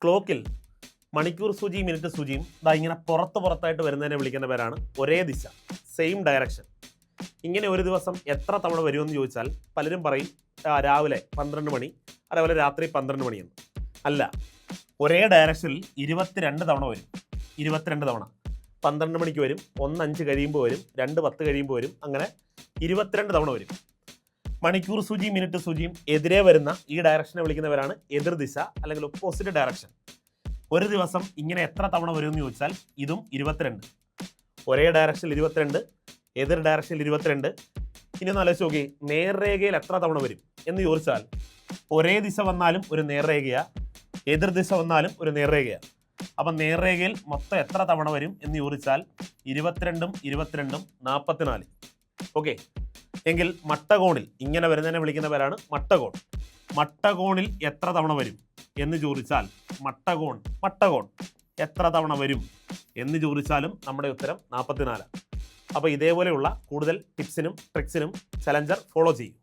ക്ലോക്കിൽ മണിക്കൂർ സൂചിയും മിനിറ്റ് സൂചിയും ഇങ്ങനെ പുറത്തായിട്ട് വരുന്നതിനെ വിളിക്കുന്ന പേരാണ് ഒരേ ദിശ, സെയിം ഡയറക്ഷൻ. ഇങ്ങനെ ഒരു ദിവസം എത്ര തവണ വരുമെന്ന് ചോദിച്ചാൽ പലരും പറയും രാവിലെ 12 മണി, അതേപോലെ രാത്രി 12 മണിയെന്ന്. അല്ല, ഒരേ ഡയറക്ഷനിൽ 22 തവണ വരും. 22 തവണ 12 മണിക്ക് വരും, 1:05 കഴിയുമ്പോൾ വരും, 2:10 കഴിയുമ്പോൾ വരും, അങ്ങനെ 22 തവണ വരും. മണിക്കൂർ സൂചിയും മിനിറ്റ് സൂചിയും എതിരെ വരുന്ന ഈ ഡയറക്ഷനെ വിളിക്കുന്നവരാണ് എതിർദിശ അല്ലെങ്കിൽ ഓപ്പോസിറ്റ് ഡയറക്ഷൻ. ഒരു ദിവസം ഇങ്ങനെ എത്ര തവണ വരുമെന്ന് ചോദിച്ചാൽ ഇതും 22. ഒരേ ഡയറക്ഷനിൽ 22, എതിർ ഡയറക്ഷനിൽ 22. ഇനി ഒന്ന് ആലോചിച്ച് നോക്കി, നേർരേഖയിൽ എത്ര തവണ വരും എന്ന് ചോദിച്ചാൽ ഒരേ ദിശ വന്നാലും ഒരു നേർരേഖയാണ്, എതിർദിശ വന്നാലും ഒരു നേർരേഖയാണ്. അപ്പം നേർരേഖയിൽ മൊത്തം എത്ര തവണ വരും എന്ന് ചോദിച്ചാൽ 22 44. ഓക്കെ, എങ്കിൽ മട്ടകോണിൽ ഇങ്ങനെ വരുന്നതിനെ വിളിക്കുന്ന പേരാണ് മട്ടകോൺ. മട്ടകോണിൽ എത്ര തവണ വരും എന്ന് ചോദിച്ചാൽ മട്ടകോൺ എത്ര തവണ വരും എന്ന് ചോദിച്ചാലും നമ്മുടെ ഉത്തരം 44. അപ്പോൾ ഇതേപോലെയുള്ള കൂടുതൽ ടിപ്സിനും ട്രിക്സിനും ചലഞ്ചർ ഫോളോ ചെയ്യും.